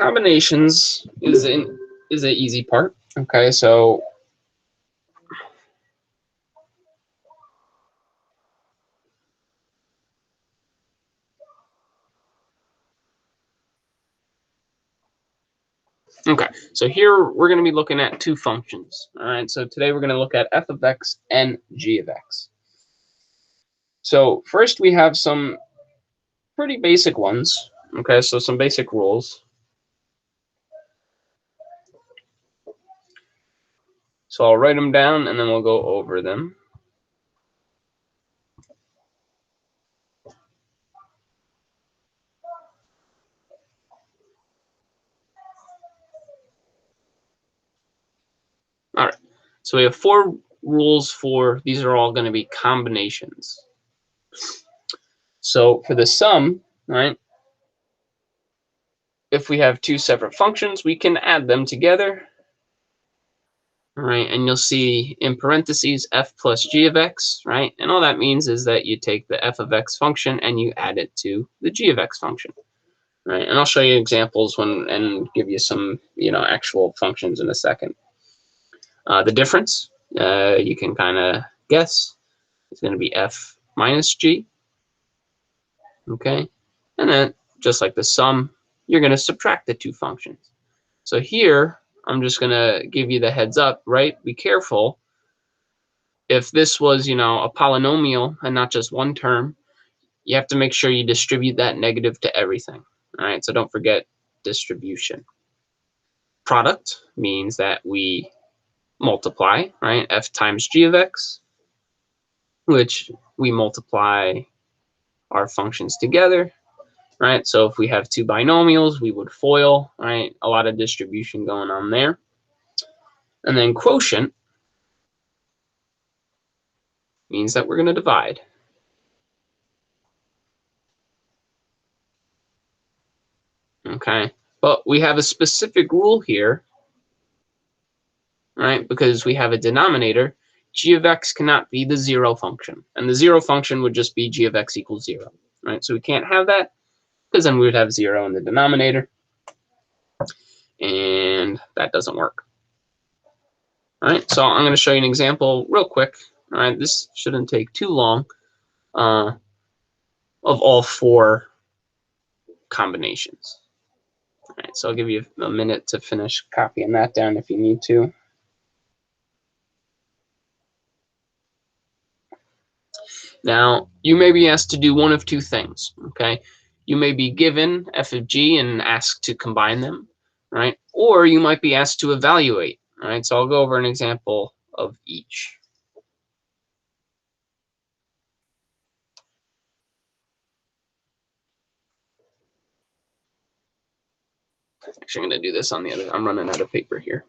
combinations is the easy part. Okay, so here we're going to be looking at two functions. All right, so today we're going to look at f of x and g of x. So first we have some pretty basic ones. Okay, so some basic rules. So I'll write them down and then we'll go over them. All right, so we have 4 rules for, these are all going to be combinations. So for the sum, right, if we have 2 separate functions, we can add them together. All right, and you'll see in parentheses f plus g of x, right? And all that means is that you take the f of x function and you add it to the g of x function, right? And I'll show you examples and give you some, actual functions in a second. The difference, you can kind of guess. It's going to be f minus g, okay? And then just like the sum, you're going to subtract the 2 functions. So here, I'm just going to give you the heads up, right? Be careful. If this was, a polynomial and not just one term, you have to make sure you distribute that negative to everything. All right, so don't forget distribution. Product means that we multiply, right? F times g of x, which we multiply our functions together, right? So if we have 2 binomials, we would FOIL, right? A lot of distribution going on there. And then quotient means that we're going to divide. Okay, but we have a specific rule here, right? Because we have a denominator, g of x cannot be the 0 function. And the 0 function would just be g of x equals 0, right? So we can't have that because then we would have 0 in the denominator. And that doesn't work. All right, so I'm going to show you an example real quick. All right, this shouldn't take too long of all 4 combinations. All right, so I'll give you a minute to finish copying that down if you need to. Now, you may be asked to do one of 2 things, okay? You may be given f of g and asked to combine them, right? Or you might be asked to evaluate, all right? So I'll go over an example of each. Actually, I'm going to do this on the other. I'm running out of paper here.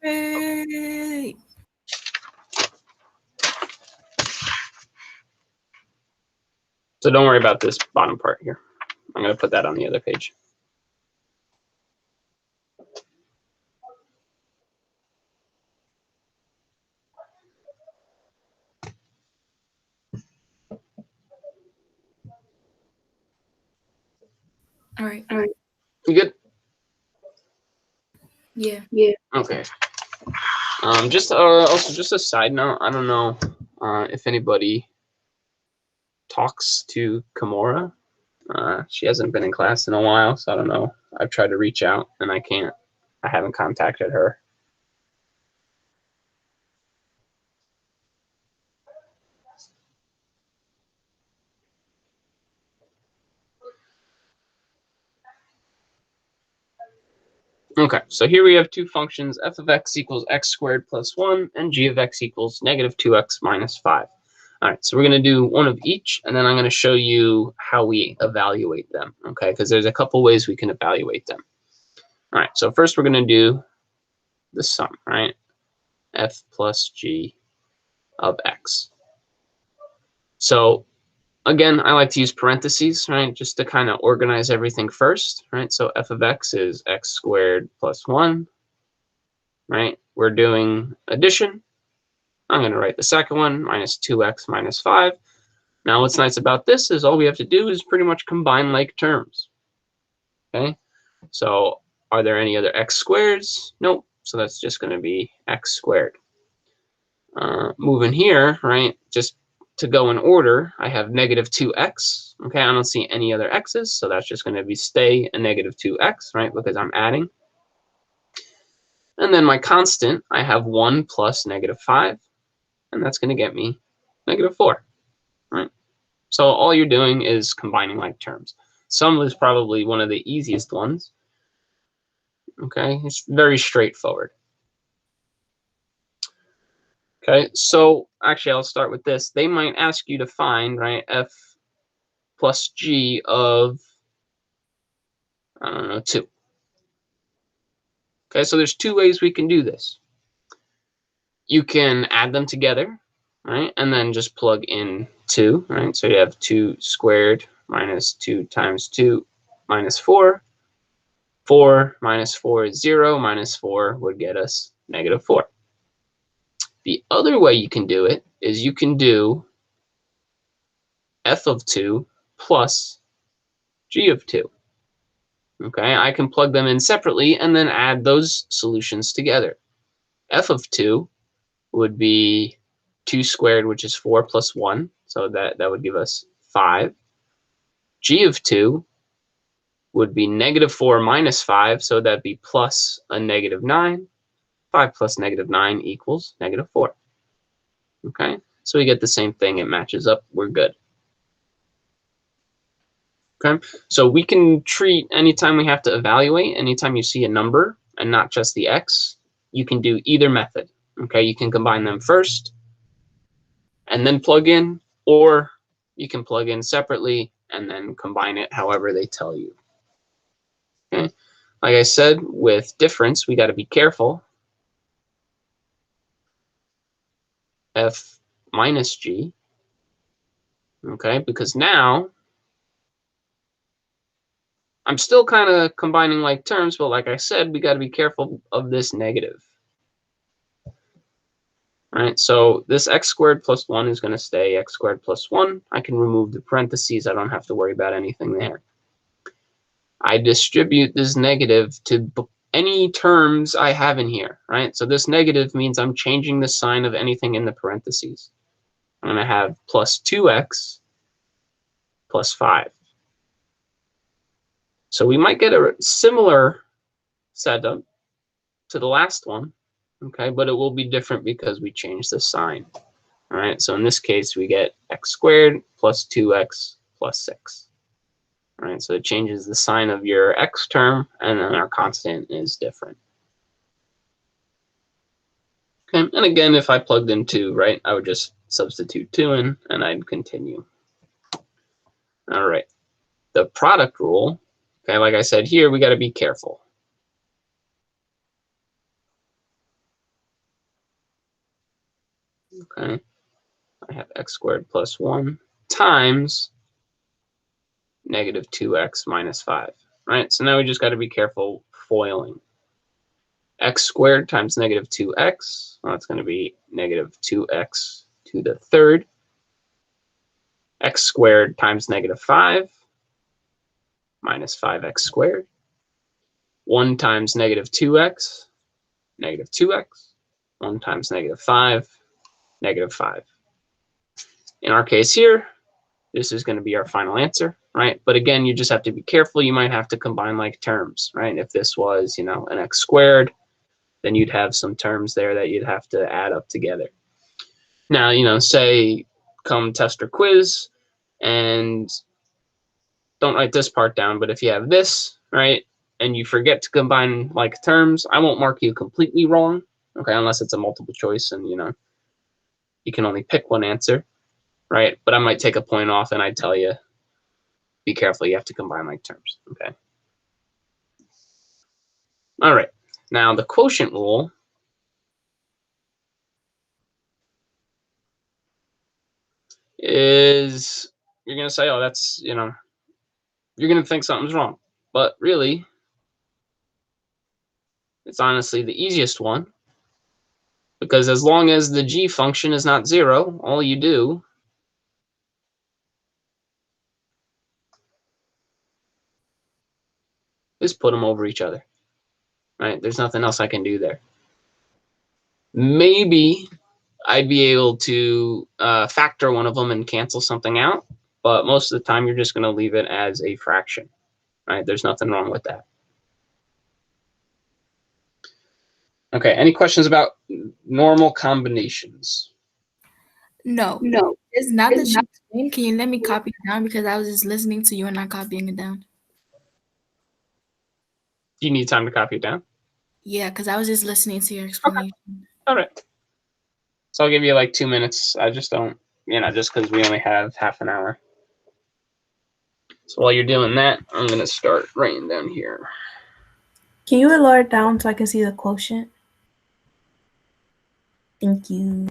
Wait. So don't worry about this bottom part here. I'm going to put that on the other page. All right. You good? Yeah. Okay. Also just a side note. I don't know if anybody talks to Kimura. She hasn't been in class in a while, so I don't know. I've tried to reach out and I haven't contacted her. Okay, so here we have 2 functions, f of x equals x squared plus 1, and g of x equals negative 2x minus 5. All right, so we're going to do one of each, and then I'm going to show you how we evaluate them, okay? Because there's a couple ways we can evaluate them. All right, so first we're going to do the sum, right? F plus g of x. So again, I like to use parentheses, right, just to kind of organize everything first, right? So f of x is x squared plus 1, right? We're doing addition. I'm going to write the second one, minus 2x minus 5. Now, what's nice about this is all we have to do is pretty much combine like terms. Okay, so are there any other x squareds? Nope. So that's just going to be x squared. Moving here, right, just to go in order, I have negative 2x. Okay, I don't see any other x's, so that's just going to be stay a negative 2x, right, because I'm adding. And then my constant, I have 1 plus negative 5, and that's going to get me negative 4, right? So all you're doing is combining like terms. Sum is probably one of the easiest ones. Okay, it's very straightforward. Okay, so actually I'll start with this. They might ask you to find, right, f plus g of, I don't know, 2. Okay, so there's two ways we can do this. You can add them together, right, and then just plug in 2, right? So you have 2 squared minus 2 times 2 minus 4. 4 minus 4 is 0. Minus 4 would get us negative 4. The other way you can do it is you can do f of 2 plus g of 2. Okay, I can plug them in separately and then add those solutions together. F of 2 would be 2 squared, which is 4 plus 1. So that would give us 5. G of 2 would be negative 4 minus 5. So that'd be plus a negative 9. 5 plus negative 9 equals negative 4. Okay, so we get the same thing. It matches up. We're good. Okay, so we can treat anytime we have to evaluate, anytime you see a number and not just the x, you can do either method. Okay, you can combine them first and then plug in, or you can plug in separately and then combine it however they tell you. Okay, like I said, with difference, we got to be careful. F minus g. Okay, because now I'm still kind of combining like terms, but like I said, we got to be careful of this negative. Right, so this x squared plus 1 is going to stay x squared plus 1. I can remove the parentheses. I don't have to worry about anything there. I distribute this negative to any terms I have in here, right? So this negative means I'm changing the sign of anything in the parentheses. I'm going to have plus 2x plus 5. So we might get a similar setup to the last one, okay? But it will be different because we changed the sign. All right, so in this case, we get x squared plus 2x plus 6. All right, so it changes the sign of your x term, and then our constant is different. Okay, and again, if I plugged in 2, right, I would just substitute 2 in, and I'd continue. All right, the product rule, okay, like I said here, we got to be careful. Okay, I have x squared plus 1 times negative 2x minus 5, right? So now we just got to be careful foiling. X squared times negative 2x, well, that's going to be negative 2x to the third. X squared times negative 5 minus 5x squared. 1 times negative 2x, negative 2x. 1 times negative 5, negative 5. In our case here, this is going to be our final answer, right? But again, you just have to be careful. You might have to combine like terms, right? If this was, you know, an x squared, then you'd have some terms there that you'd have to add up together. Now, you know, say come test or quiz, and don't write this part down, but if you have this, right, and you forget to combine like terms, I won't mark you completely wrong, okay, unless it's a multiple choice and, you know, you can only pick one answer, right? But I might take a point off and I'd tell you, be careful, you have to combine like terms, okay? All right, now the quotient rule is, you're going to say, oh, that's, you know, you're going to think something's wrong. But really, it's honestly the easiest one, because as long as the g function is not 0, all you do is put them over each other, right? There's nothing else I can do there. Maybe I'd be able to factor one of them and cancel something out, but most of the time you're just going to leave it as a fraction, right? There's nothing wrong with that. Okay, any questions about normal combinations? No. No. It's not that you explained. Can you let me copy it down? Because I was just listening to you and not copying it down. Do you need time to copy it down? Yeah, because I was just listening to your explanation. All right. So I'll give you like 2 minutes. I just don't, just because we only have half an hour. So while you're doing that, I'm going to start writing down here. Can you lower it down so I can see the quotient? Thank you.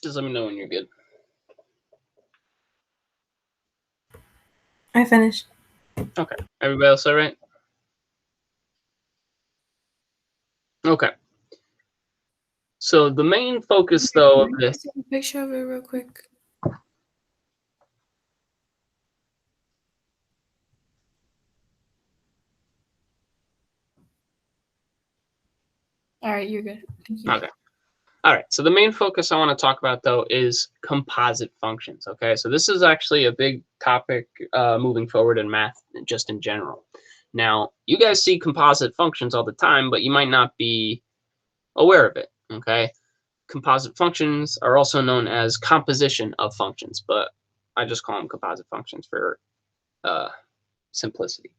Just let me know when you're good. I finished. Okay. Everybody else all right? Okay. So the main focus, though, of this. Take a picture of it real quick. All right, you're good. Thank you. Okay. All right. So the main focus I want to talk about, though, is composite functions. Okay. So this is actually a big topic moving forward in math, just in general. Now, you guys see composite functions all the time, but you might not be aware of it. Okay. Composite functions are also known as composition of functions, but I just call them composite functions for simplicity.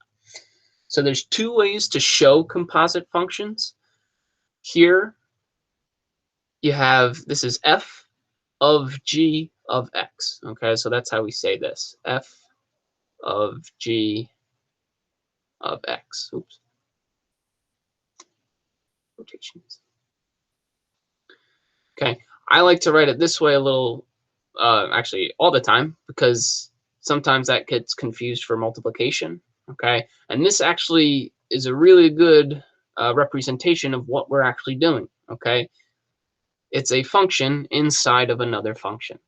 So there's 2 ways to show composite functions. Here you have, this is f of g of x. Okay, so that's how we say this. F of g of x. Oops. Rotations. Okay, I like to write it this way a little, actually all the time, because sometimes that gets confused for multiplication. Okay, and this actually is a really good representation of what we're actually doing. Okay, it's a function inside of another function.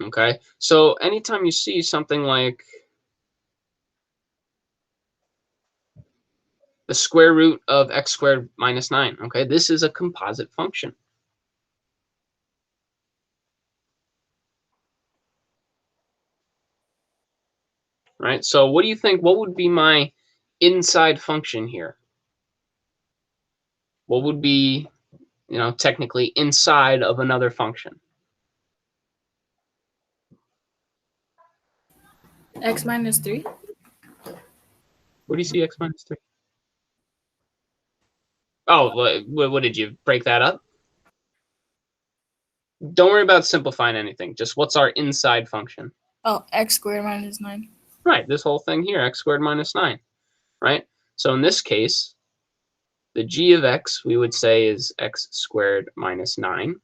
Okay, so anytime you see something like the square root of x squared minus 9, okay, this is a composite function. Right, so what do you think, what would be my inside function here? What would be, technically inside of another function? X minus 3. What do you see x minus 3? Oh, what did you break that up? Don't worry about simplifying anything. Just what's our inside function? Oh, x squared minus 9. Right, this whole thing here, x squared minus 9. Right? So in this case, the g of x, we would say, is x squared minus 9.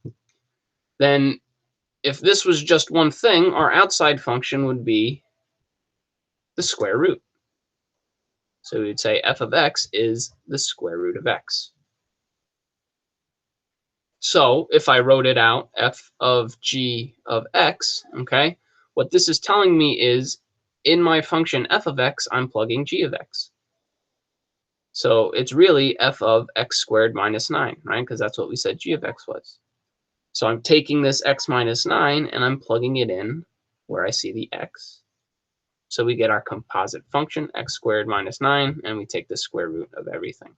Then if this was just one thing, our outside function would be the square root. So we would say f of x is the square root of x. So if I wrote it out, f of g of x, okay, what this is telling me is in my function f of x, I'm plugging g of x. So it's really f of x squared minus 9, right? Because that's what we said g of x was. So I'm taking this x minus 9 and I'm plugging it in where I see the x. So we get our composite function, x squared minus 9, and we take the square root of everything.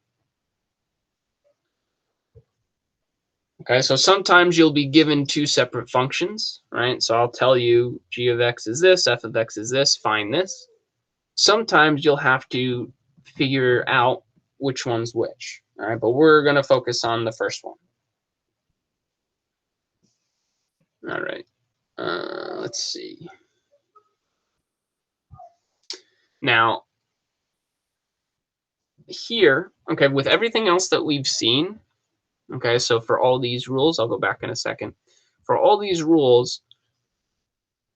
Okay, so sometimes you'll be given two separate functions, right? So I'll tell you g of x is this, f of x is this, find this. Sometimes you'll have to figure out which one's which, all right? But we're going to focus on the first one. All right, let's see. Now, here, okay, with everything else that we've seen, okay, so for all these rules, I'll go back in a second. For all these rules,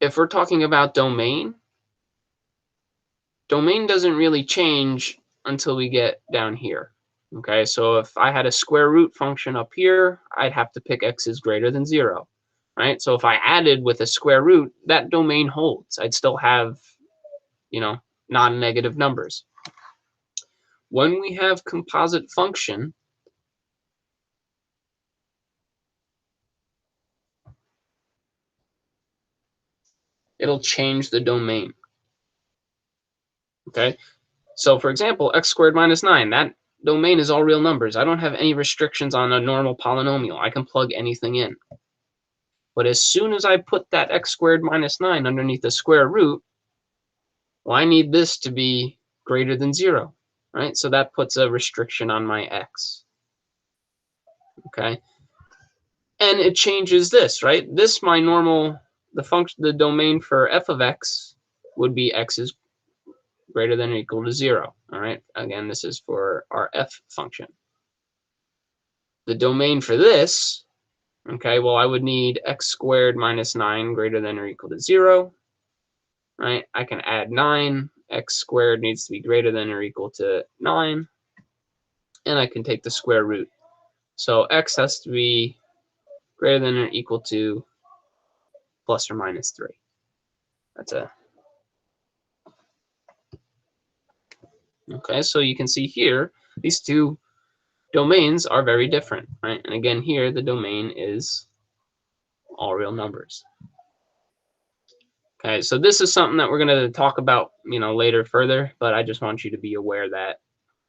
if we're talking about domain doesn't really change until we get down here. Okay, so if I had a square root function up here, I'd have to pick x is greater than 0, right? So if I added with a square root, that domain holds. I'd still have, you know, non-negative numbers. When we have composite function, it'll change the domain. Okay, so for example, x squared minus 9, that domain is all real numbers. I don't have any restrictions on a normal polynomial. I can plug anything in. But as soon as I put that x squared minus 9 underneath the square root, well, I need this to be greater than 0, right? So that puts a restriction on my x. Okay, and it changes this, right? This, my normal, the domain for f of x would be x is greater than or equal to 0. All right, again, this is for our f function. The domain for this, okay, well, I would need x squared minus 9 greater than or equal to 0, right? I can add 9. X squared needs to be greater than or equal to 9, and I can take the square root. So x has to be greater than or equal to plus or minus 3. That's a okay, so you can see here, these two domains are very different, right? And again, here, the domain is all real numbers. Okay, so this is something that we're going to talk about, later further, but I just want you to be aware that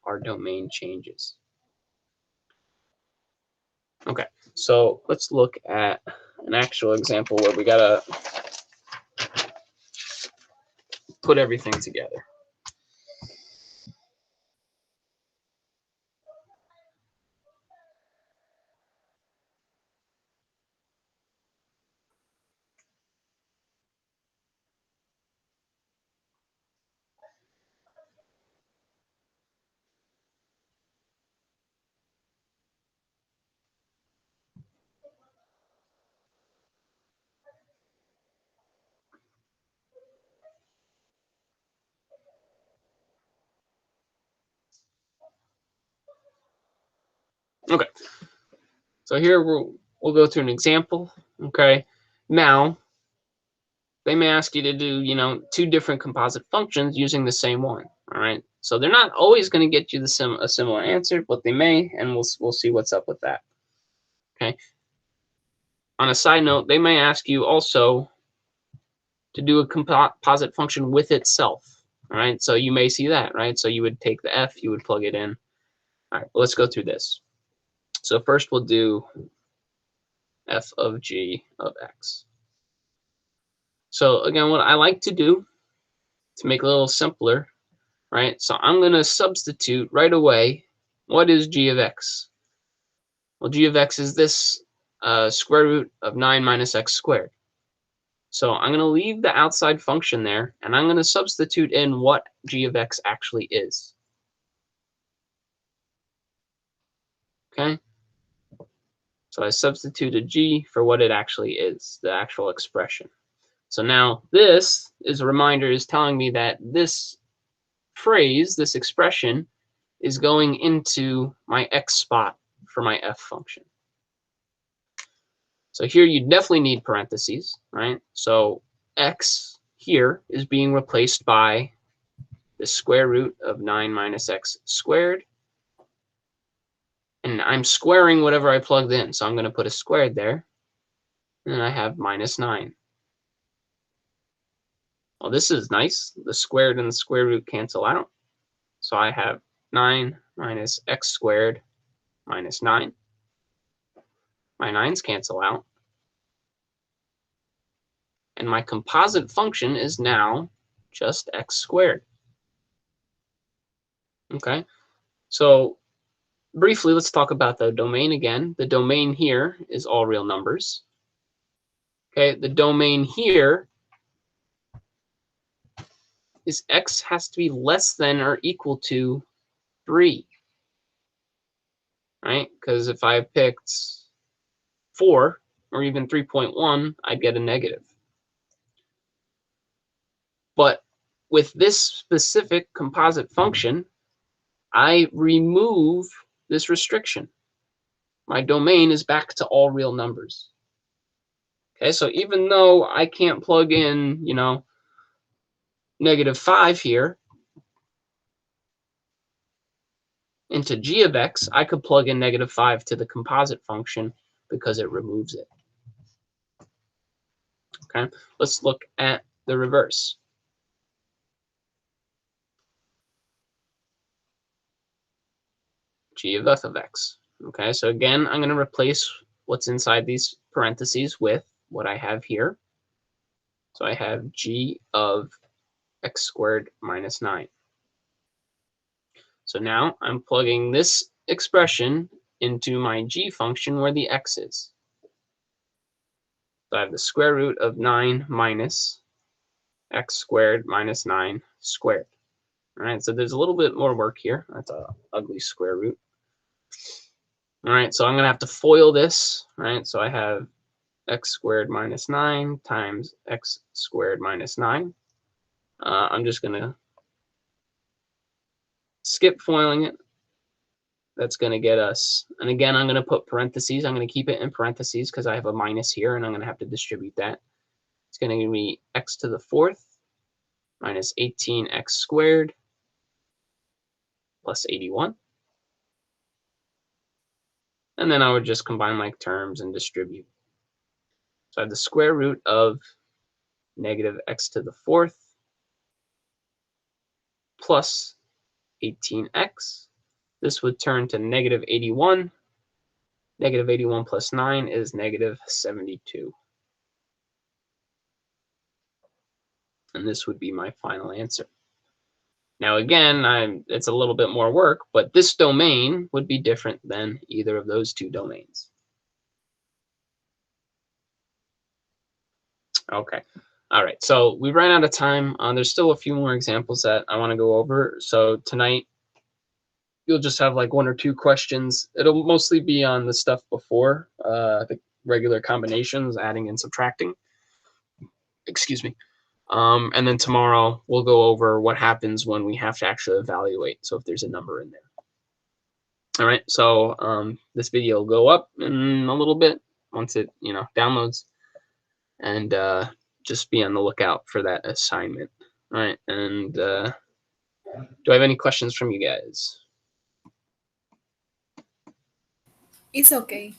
our domain changes. Okay, so let's look at an actual example where we got to put everything together. Okay, so here we'll go through an example. Okay, now they may ask you to do two different composite functions using the same one. All right, so they're not always going to get you a similar answer, but they may, and we'll see what's up with that. Okay. On a side note, they may ask you also to do a composite function with itself. All right, so you may see that, right? So you would take the f, you would plug it in. All right, well, let's go through this. So first we'll do f of g of x. So again, what I like to do to make it a little simpler, right? So I'm going to substitute right away. What is g of x? Well, g of x is this square root of 9 minus x squared. So I'm going to leave the outside function there, and I'm going to substitute in what g of x actually is. Okay? So I substituted g for what it actually is, the actual expression. So now this is a reminder, is telling me that this phrase, this expression, is going into my x spot for my f function. So here you definitely need parentheses, right? So x here is being replaced by the square root of 9 minus x squared. And I'm squaring whatever I plugged in. So I'm going to put a squared there. And then I have minus 9. Well, this is nice. The squared and the square root cancel out. So I have 9 minus x squared minus 9. My 9's cancel out. And my composite function is now just x squared. Okay, so briefly, let's talk about the domain again. The domain here is all real numbers. Okay, the domain here is x has to be less than or equal to 3. Right? Because if I picked 4 or even 3.1, I'd get a negative. But with this specific composite function, I remove this restriction. My domain is back to all real numbers. Okay, so even though I can't plug in, -5 here into g of x, I could plug in -5 to the composite function because it removes it. Okay, let's look at the reverse. G of f of x. Okay, so again, I'm going to replace what's inside these parentheses with what I have here. So I have g of x squared minus 9. So now I'm plugging this expression into my g function where the x is. So I have the square root of 9 minus x squared minus 9 squared. All right, so there's a little bit more work here. That's an ugly square root. All right, so I'm going to have to FOIL this. Right, so I have x squared minus 9 times x squared minus 9. I'm just going to skip FOILing it. That's going to get us, and again, I'm going to put parentheses. I'm going to keep it in parentheses because I have a minus here, and I'm going to have to distribute that. It's going to give me x to the 4th minus 18x squared plus 81. And then I would just combine my terms and distribute. So I have the square root of negative x to the 4th plus 18x. This would turn to negative 81. Negative 81 plus 9 is negative 72. And this would be my final answer. Now again, it's a little bit more work, but this domain would be different than either of those two domains. Okay. All right. So we ran out of time. There's still a few more examples that I want to go over. So tonight, you'll just have like 1 or 2 questions. It'll mostly be on the stuff before, the regular combinations, adding and subtracting. Excuse me. And then tomorrow we'll go over what happens when we have to actually evaluate. So if there's a number in there. All right. So this video will go up in a little bit once it downloads, and just be on the lookout for that assignment. All right. And do I have any questions from you guys? It's okay.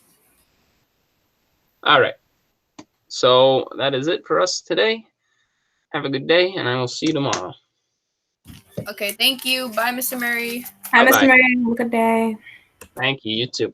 All right. So that is it for us today. Have a good day, and I will see you tomorrow. Okay, thank you. Bye, Mr. Murray. Hi, Bye-bye. Mr. Murray. Have a good day. Thank you. You too.